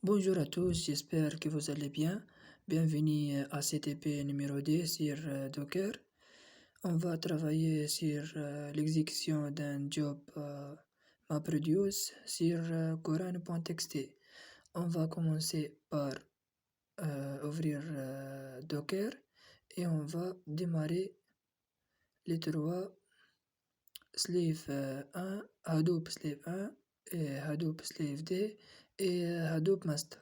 Bonjour à tous, j'espère que vous allez bien. Bienvenue à CTP numéro 10 sur Docker. On va travailler sur l'exécution d'un job MapReduce sur Coran.txt. On va commencer par ouvrir Docker et on va démarrer les trois slave 1, Hadoop slave 1, et Hadoop slave D et Hadoop master.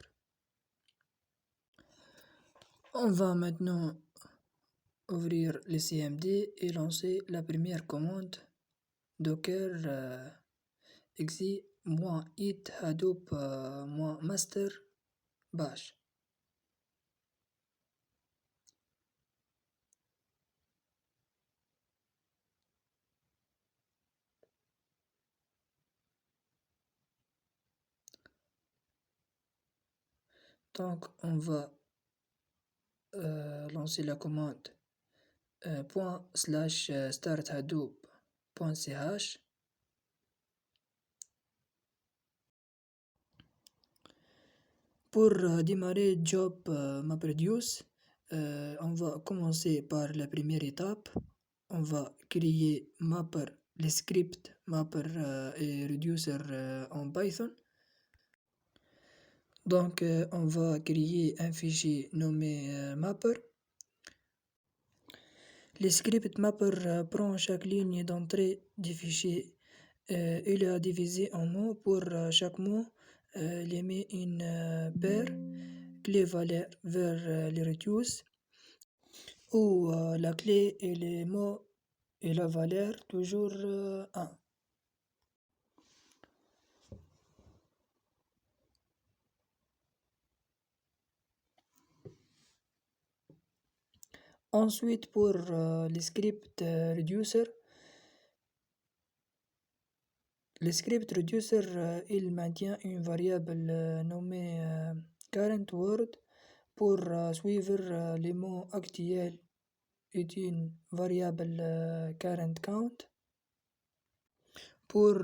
On va maintenant ouvrir le CMD et lancer la première commande docker exi -it hadoop -master bash. Donc on va lancer la commande ./start hadoop.ch. Pour démarrer job MapReduce, on va commencer par la première étape. On va créer mapper, les scripts mapper et reducer en Python. Donc on va créer un fichier nommé mapper. Le script mapper prend chaque ligne d'entrée du fichier. Il est divisé en mots. Pour chaque mot, il émet une paire clé-valeur vers les reduce, où la clé et les mots et la valeur toujours 1. Ensuite, pour le script reducer, il maintient une variable nommée current word pour suivre les mots actuels et une variable current count pour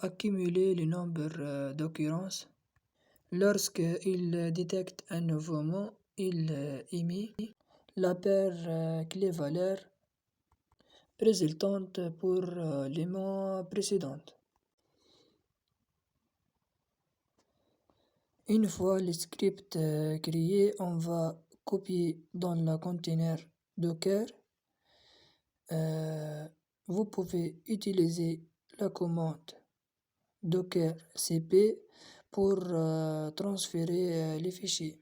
accumuler le nombre d'occurrences. Lorsqu'il détecte un nouveau mot, il émet la paire clé-valeur résultante pour les mots précédents. Une fois le script créé, on va copier dans le conteneur Docker. Vous pouvez utiliser la commande docker cp pour transférer les fichiers.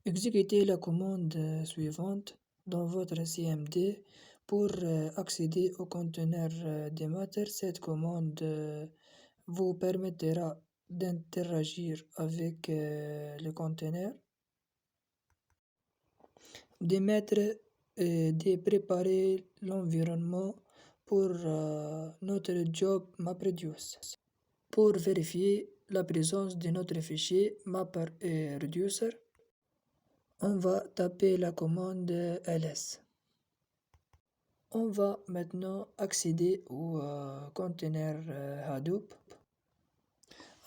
Exécutez la commande suivante dans votre CMD pour accéder au conteneur des matter. Cette commande vous permettra d'interagir avec le conteneur, de mettre et de préparer l'environnement pour notre job MapReduce. Pour vérifier la présence de notre fichier mapper et reducer, on va taper la commande ls. On va maintenant accéder au conteneur Hadoop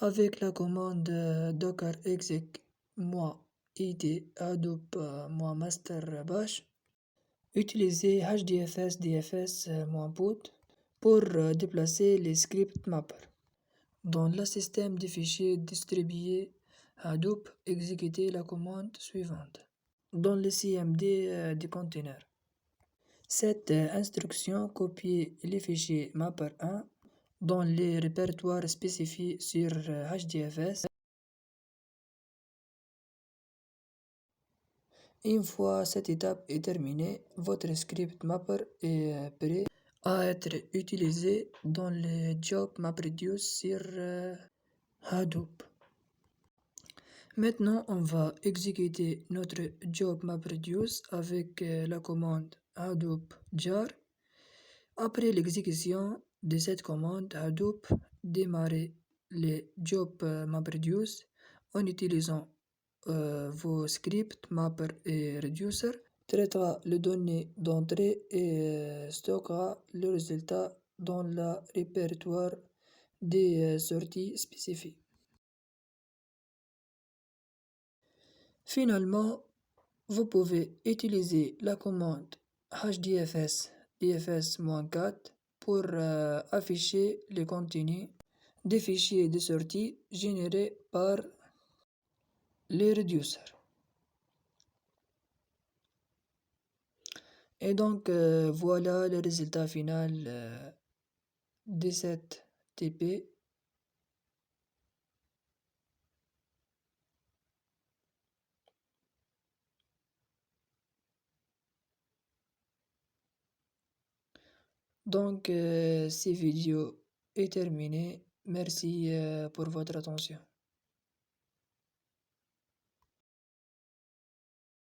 avec la commande docker exec -id hadoop -master bash. Utilisez hdfs dfs -boot pour déplacer les scripts mapper. Dans le système de fichiers distribués Hadoop, exécutez la commande suivante dans le CMD du conteneur. Cette instruction copie les fichiers mapper1 dans les répertoires spécifiés sur HDFS. Une fois cette étape est terminée, votre script mapper est prêt à être utilisé dans le job MapReduce sur Hadoop. Maintenant, on va exécuter notre job MapReduce avec la commande Hadoop jar. Après l'exécution de cette commande Hadoop, démarrez le job MapReduce en utilisant vos scripts mapper et reducer. traitera les données d'entrée et stockera le résultat dans le répertoire des sorties spécifiques. Finalement, vous pouvez utiliser la commande hdfs dfs-4 pour afficher le contenu des fichiers de sortie générés par les reducers. Et donc voilà le résultat final de cette TP. Donc, cette vidéo est terminée. Merci pour votre attention.